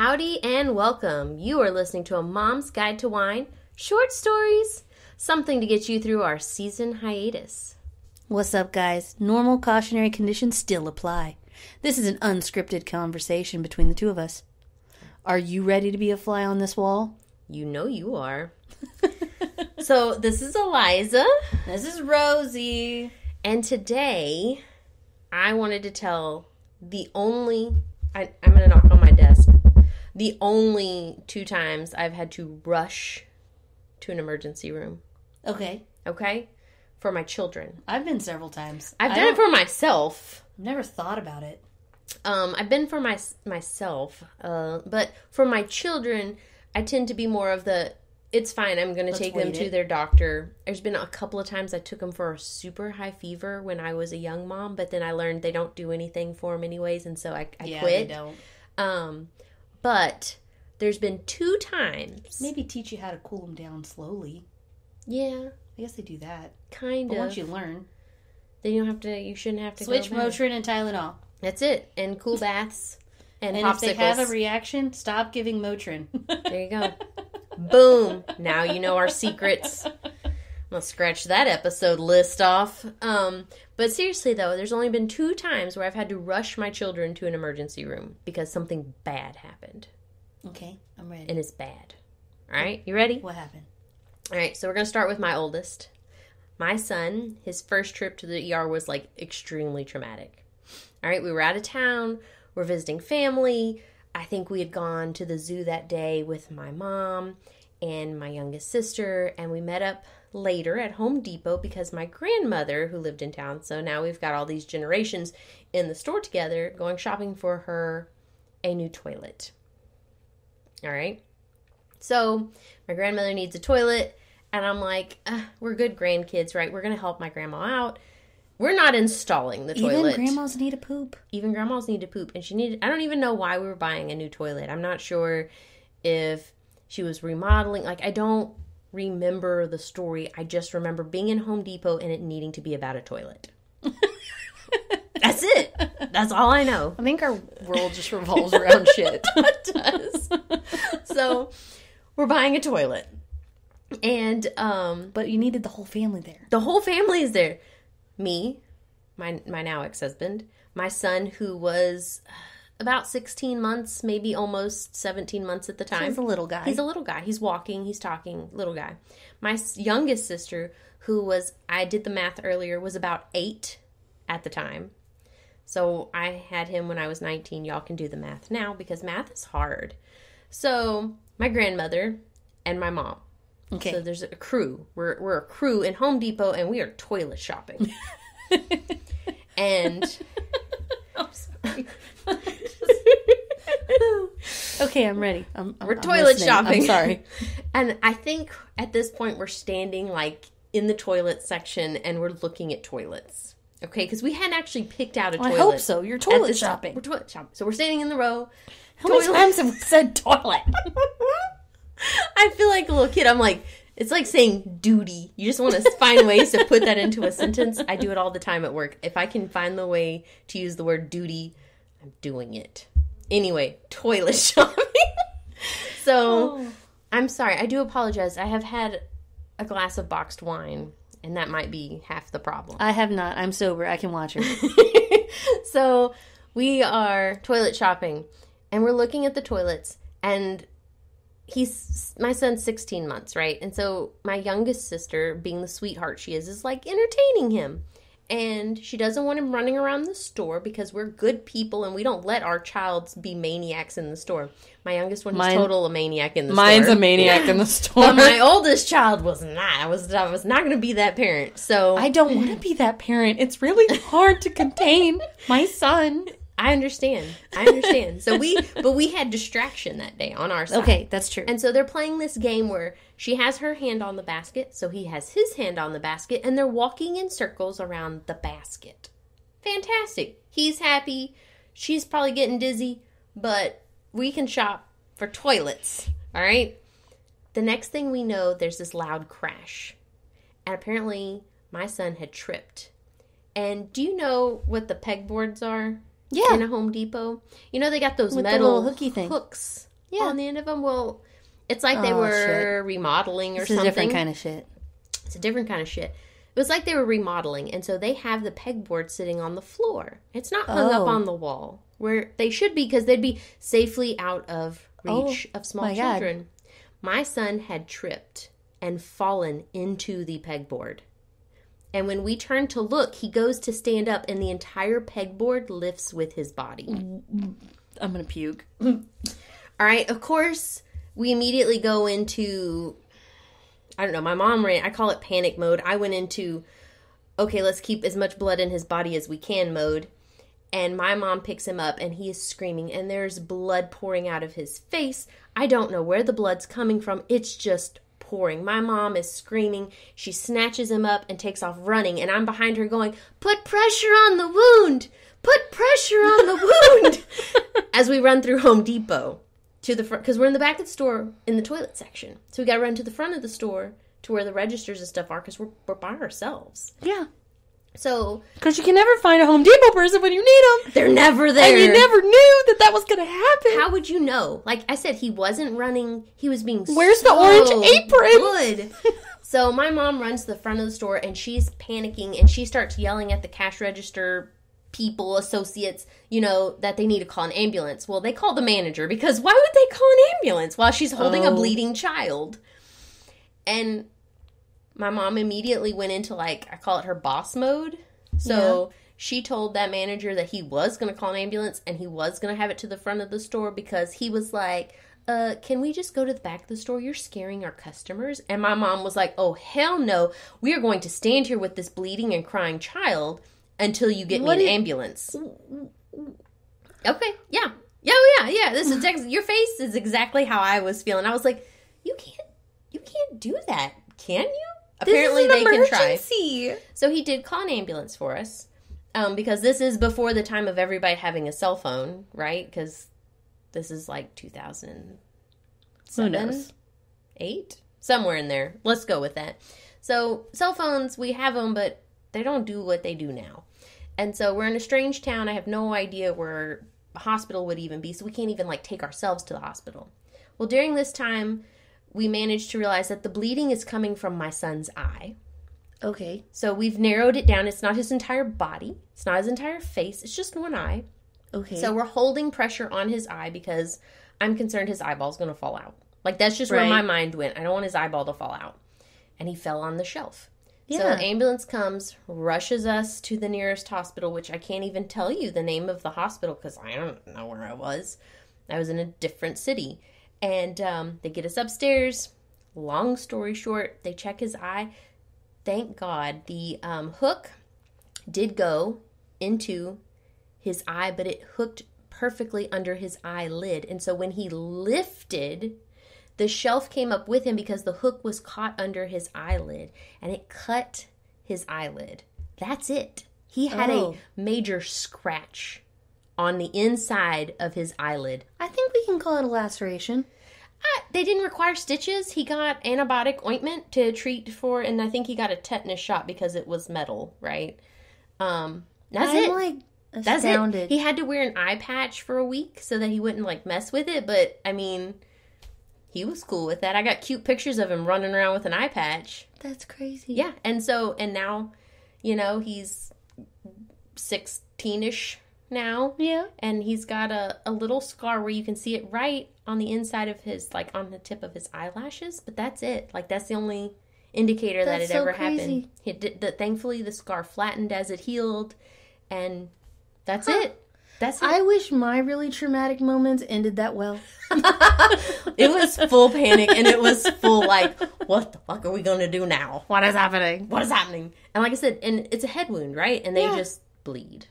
Howdy and welcome. You are listening to A Mom's Guide to Wine, short stories, something to get you through our season hiatus. What's up, guys? Normal cautionary conditions still apply. This is an unscripted conversation between the two of us. Are you ready to be a fly on this wall? You know you are. So, this is Eliza. This is Rosie. And today, I wanted to tell I'm going to knock on my desk. The only 2 times I've had to rush to an emergency room. Okay. For my children. I've been several times. I've done it for myself. I've never thought about it. I've been for myself. But for my children, I tend to be more of the, it's fine, I'm going to take them to their doctor. There's been a couple of times I took them for a super high fever when I was a young mom, but then I learned they don't do anything for them anyways, and so I quit. They don't. But there's been 2 times. Maybe teach you how to cool them down slowly. Yeah. I guess they do that. Kind of. But once you learn. Then you shouldn't have to switch go back. Motrin and Tylenol. That's it. And cool baths. And popsicles. If they have a reaction, stop giving Motrin. There you go. Boom. Now you know our secrets. I'll scratch that episode list off. But seriously, though, there's only been 2 times where I've had to rush my children to an emergency room because something bad happened. Okay, I'm ready. And it's bad. All right, you ready? What happened? All right, so we're going to start with my oldest. My son, his first trip to the ER was, extremely traumatic. All right, we were out of town. We're visiting family. I think we had gone to the zoo that day with my mom and my youngest sister, and we met up later at Home Depot because my grandmother, who lived in town, so now we've got all these generations in the store together, going shopping for her a new toilet. All right? So my grandmother needs a toilet, and I'm like, we're good grandkids, right? We're going to help my grandma out. We're not installing the toilet. Even grandmas need a poop. Even grandmas need to poop. And I don't even know why we were buying a new toilet. I'm not sure if she was remodeling. I don't remember the story. I just remember being in Home Depot and it needing to be about a toilet. That's it. That's all I know. I think our world just revolves around shit. It does. So, we're buying a toilet. And, but you needed the whole family there. The whole family is there. Me, my now ex-husband, my son, who was about 16 months, maybe almost 17 months at the time. He's a little guy. He's a little guy. He's walking, he's talking, little guy. My youngest sister, who was, I did the math earlier, was about 8 at the time. So I had him when I was 19. Y'all can do the math now because math is hard. So my grandmother and my mom. Okay. So there's a crew. We're a crew in Home Depot, and we are toilet shopping. And I'm sorry. Okay, I'm ready. We're toilet shopping. I'm sorry. And I think at this point we're standing in the toilet section, and we're looking at toilets. Okay, because we hadn't actually picked out a toilet. I hope so. You're toilet shopping. We're toilet shopping. So we're standing in the row. How many times have we said toilet? I feel like a little kid. I'm like, it's like saying duty. You just want to find ways to put that into a sentence. I do it all the time at work. If I can find the way to use the word duty, I'm doing it. Anyway, toilet shopping. So, I'm sorry. I do apologize. I have had a glass of boxed wine, and that might be half the problem. I have not. I'm sober. I can watch her. So, we are toilet shopping, and we're looking at the toilets, and my son's 16 months, right? And so my youngest sister, being the sweetheart she is entertaining him. And she doesn't want him running around the store because we're good people and we don't let our childs be maniacs in the store. My youngest one is total a maniac in the store. Mine's a maniac in the store. But my oldest child was not. I was not going to be that parent. So I don't want to be that parent. It's really hard to contain my son. I understand. So we had distraction that day on our side. Okay, that's true. And so they're playing this game where she has her hand on the basket, so he has his hand on the basket, and they're walking in circles around the basket. Fantastic. He's happy. She's probably getting dizzy, but we can shop for toilets. All right? The next thing we know, there's this loud crash. And apparently my son had tripped. And do you know what the pegboards are? Yeah. In a Home Depot. You know, they got those with metal the little hooky thing. hooks on the end of them. Well, it's like they were remodeling or something. It's a different kind of shit. It's a different kind of shit. It was like they were remodeling, and so they have the pegboard sitting on the floor. It's not hung up on the wall, where they should be, because they'd be safely out of reach of small children. God. My son had tripped and fallen into the pegboard. And when we turn to look, he goes to stand up, and the entire pegboard lifts with his body. I'm going to puke. All right, of course, we immediately go into... I don't know, my mom ran, I call it panic mode. I went into, okay, let's keep as much blood in his body as we can mode. And my mom picks him up, and he is screaming, and there's blood pouring out of his face. I don't know where the blood's coming from. It's just pouring. My mom is screaming. She snatches him up and takes off running, and I'm behind her going, put pressure on the wound! Put pressure on the wound! As we run through Home Depot. To the front, because we're in the back of the store in the toilet section. So we got to run to the front of the store to where the registers and stuff are, because we're by ourselves. Yeah. So... Because you can never find a Home Depot person when you need them. They're never there. And you never knew that was going to happen. How would you know? Like I said, he wasn't running. He was being Where's the orange apron? Good. So my mom runs to the front of the store, and she's panicking, and she starts yelling at the cash register people, associates, that they need to call an ambulance. Well, they call the manager, because why would they call an ambulance while she's holding a bleeding child? And my mom immediately went into, I call it her boss mode. So she told that manager that he was going to call an ambulance, and he was going to have it to the front of the store, because he was like, can we just go to the back of the store? You're scaring our customers. And my mom was like, oh, hell no. We are going to stand here with this bleeding and crying child until you get me an ambulance. Okay, yeah. Yeah. This is your face is exactly how I was feeling. I was like, you can't do that, can you? Apparently they can try. So he did call an ambulance for us, because this is before the time of everybody having a cell phone, right? Because this is 2007, who knows, 8, somewhere in there. Let's go with that. So cell phones, we have them, but they don't do what they do now. And so we're in a strange town. I have no idea where a hospital would even be, so we can't even, take ourselves to the hospital. Well, during this time, we managed to realize that the bleeding is coming from my son's eye. Okay. So we've narrowed it down. It's not his entire body. It's not his entire face. It's just one eye. Okay. So we're holding pressure on his eye, because I'm concerned his eyeball's going to fall out. That's just where my mind went. I don't want his eyeball to fall out. And he fell on the shelf. Yeah. So an ambulance comes, rushes us to the nearest hospital, which I can't even tell you the name of the hospital, because I don't know where I was. I was in a different city. And they get us upstairs. Long story short, they check his eye. Thank God the hook did go into his eye, but it hooked perfectly under his eyelid. And so when he lifted, the shelf came up with him, because the hook was caught under his eyelid, and it cut his eyelid. That's it. He had a major scratch on the inside of his eyelid. I think we can call it a laceration. They didn't require stitches. He got antibiotic ointment to treat for, and I think he got a tetanus shot because it was metal, right? That's it. That's astounded. He had to wear an eye patch for a week so that he wouldn't mess with it, but I mean, he was cool with that. I got cute pictures of him running around with an eye patch. That's crazy. Yeah, and now, he's 16-ish now. Yeah. And he's got a little scar where you can see it right on the inside of his, on the tip of his eyelashes, but that's it. That's the only indicator that it ever happened. Thankfully, the scar flattened as it healed, and that's it. That's it. I wish my really traumatic moments ended that well. It was full panic, and it was full what the fuck are we going to do now? What is happening? What is happening? And like I said, and it's a head wound, right? And they just bleed.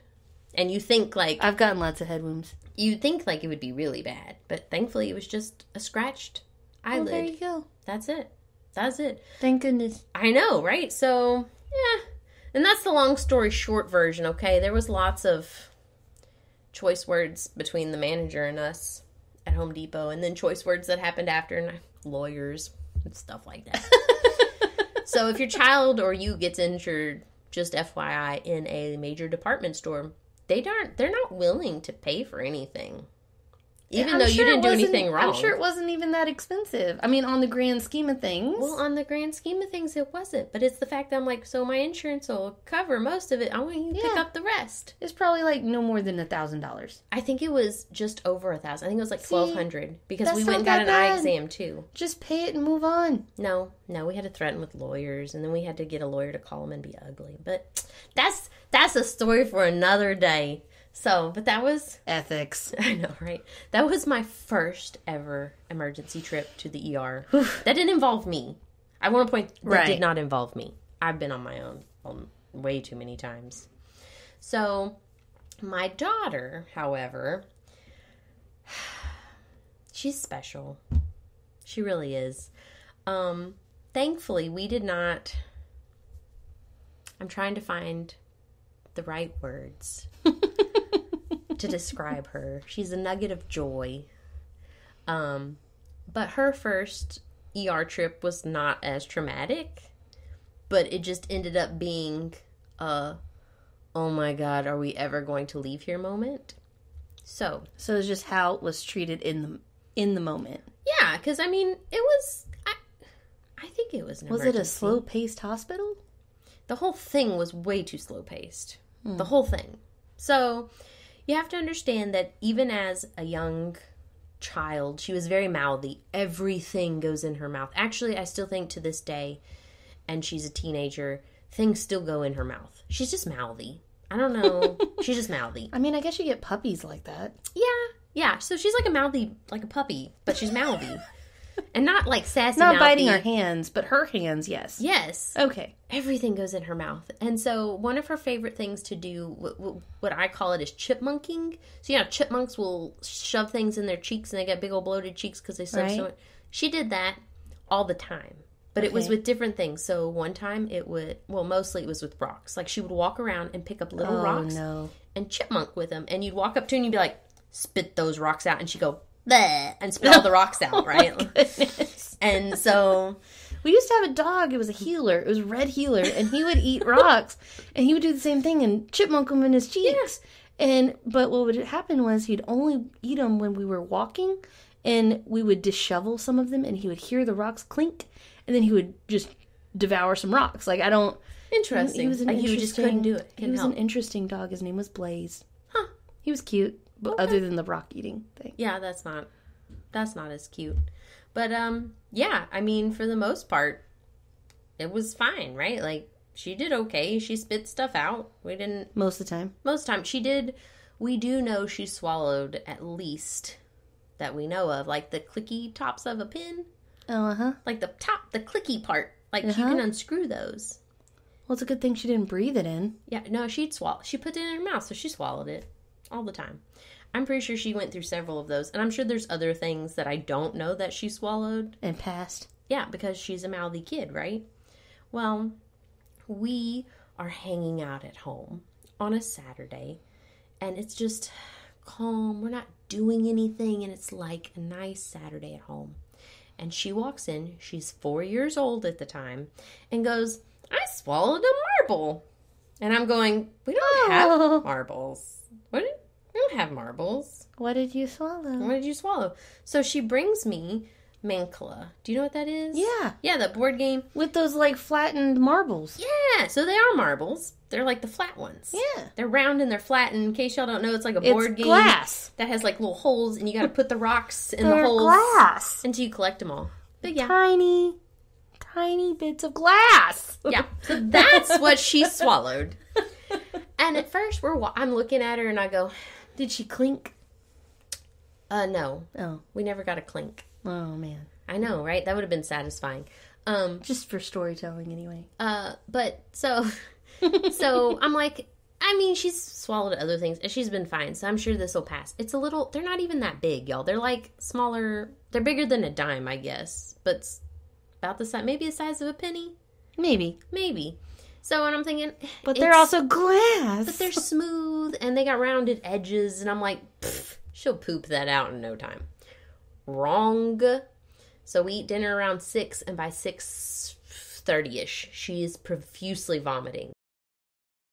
And you think I've gotten lots of head wounds. You think it would be really bad, but thankfully it was just a scratched eyelid. Well, there you go. That's it. That's it. Thank goodness. I know, right? So, yeah. And that's the long story short version, okay? There was lots of choice words between the manager and us at Home Depot, and then choice words that happened after, and lawyers and stuff like that. So if your child or you gets injured, just FYI, in a major department store, they're not willing to pay for anything. Even though you didn't do anything wrong. I'm sure it wasn't even that expensive. I mean, on the grand scheme of things. Well, on the grand scheme of things, it wasn't. But it's the fact that I'm like, so my insurance will cover most of it. I want you to pick up the rest. It's probably like no more than $1,000. I think it was just over $1,000. I think it was like $1,200 because we went and got an eye exam too. Just pay it and move on. No, we had to threaten with lawyers, and then we had to get a lawyer to call them and be ugly. But that's a story for another day. So, but that was... Ethics. I know, right? That was my first ever emergency trip to the ER. That didn't involve me. I want to point, that did not involve me. I've been on my own way too many times. So, my daughter, however, she's special. She really is. Thankfully, we did not... I'm trying to find the right words to describe her. She's a nugget of joy. But her first ER trip was not as traumatic, but it just ended up being a, oh my God, are we ever going to leave here moment? So it's just how it was treated in the moment. Yeah, because I mean, it was, I think it was an emergency. Was it a slow-paced hospital? The whole thing was way too slow-paced. The whole thing. So, you have to understand that even as a young child, she was very mouthy. Everything goes in her mouth. Actually, I still think to this day, and she's a teenager, things still go in her mouth. She's just mouthy. I don't know. She's just mouthy. I mean, I guess you get puppies like that. Yeah. So she's like a mouthy, like a puppy, but she's mouthy. And not like sassy, not mouthy. biting her hands, but her hands, yes. Yes. Okay. Everything goes in her mouth. And so one of her favorite things to do, what I call it, is chipmunking. So, chipmunks will shove things in their cheeks and they get big old bloated cheeks because they stuff so much. She did that all the time. But it was with different things. So one time mostly it was with rocks. Like she would walk around and pick up little rocks and chipmunk with them. And you'd walk up to her and you'd be like, spit those rocks out. And she'd go, bleh, and spit all the rocks out, right? And so we used to have a dog. It was a healer. It was a red healer, and he would eat rocks, and he would do the same thing and chipmunk them in his cheeks. Yeah. But what would happen was he'd only eat them when we were walking, and we would dishevel some of them, and he would hear the rocks clink, and then he would just devour some rocks. Like Interesting. He was an you just couldn't do it. He was an interesting dog. His name was Blaze. Huh. He was cute. But other than the rock eating thing. Yeah, that's not as cute. But yeah, I mean, for the most part, it was fine, right? Like she did okay. She spit stuff out. Most of the time. Most of the time she did. We do know she swallowed at least that we know of, like the clicky tops of a pin. Like the clicky part. Like you can unscrew those. Well, it's a good thing she didn't breathe it in. Yeah, no, she'd swallow. She put it in her mouth, so she swallowed it. All the time. I'm pretty sure she went through several of those. And I'm sure there's other things that I don't know that she swallowed. And passed. Yeah, because she's a mouthy kid, right? Well, we are hanging out at home on a Saturday. And it's just calm. We're not doing anything. And it's like a nice Saturday at home. And she walks in. She's 4 years old at the time. And goes, I swallowed a marble. And I'm going, we don't have marbles. We don't have marbles. What did you swallow? So she brings me Mancala. Do you know what that is? Yeah. Yeah, that board game. With those, like, flattened marbles. Yeah, so they are marbles. They're like the flat ones. Yeah. They're round and they're flat, and in case y'all don't know, it's like a board game. Glass. That has, like, little holes, and you gotta put the rocks in the holes. Glass. Until you collect them all. But yeah. Tiny bits of glass. Yeah, so that's what she swallowed. And at first, I'm looking at her, and I go, did she clink? No. Oh. We never got a clink. Oh, man. I know, right? That would have been satisfying. Just for storytelling, anyway. But, so I'm like, I mean, she's swallowed other things, and she's been fine, so I'm sure this will pass. They're not even that big, y'all. They're, like, smaller. They're bigger than a dime, I guess. But about the size, maybe the size of a penny? Maybe. So, and I'm thinking... But they're also glass. But they're smooth, and they got rounded edges, and I'm like, she'll poop that out in no time. Wrong. So we eat dinner around 6, and by 6:30-ish, she is profusely vomiting.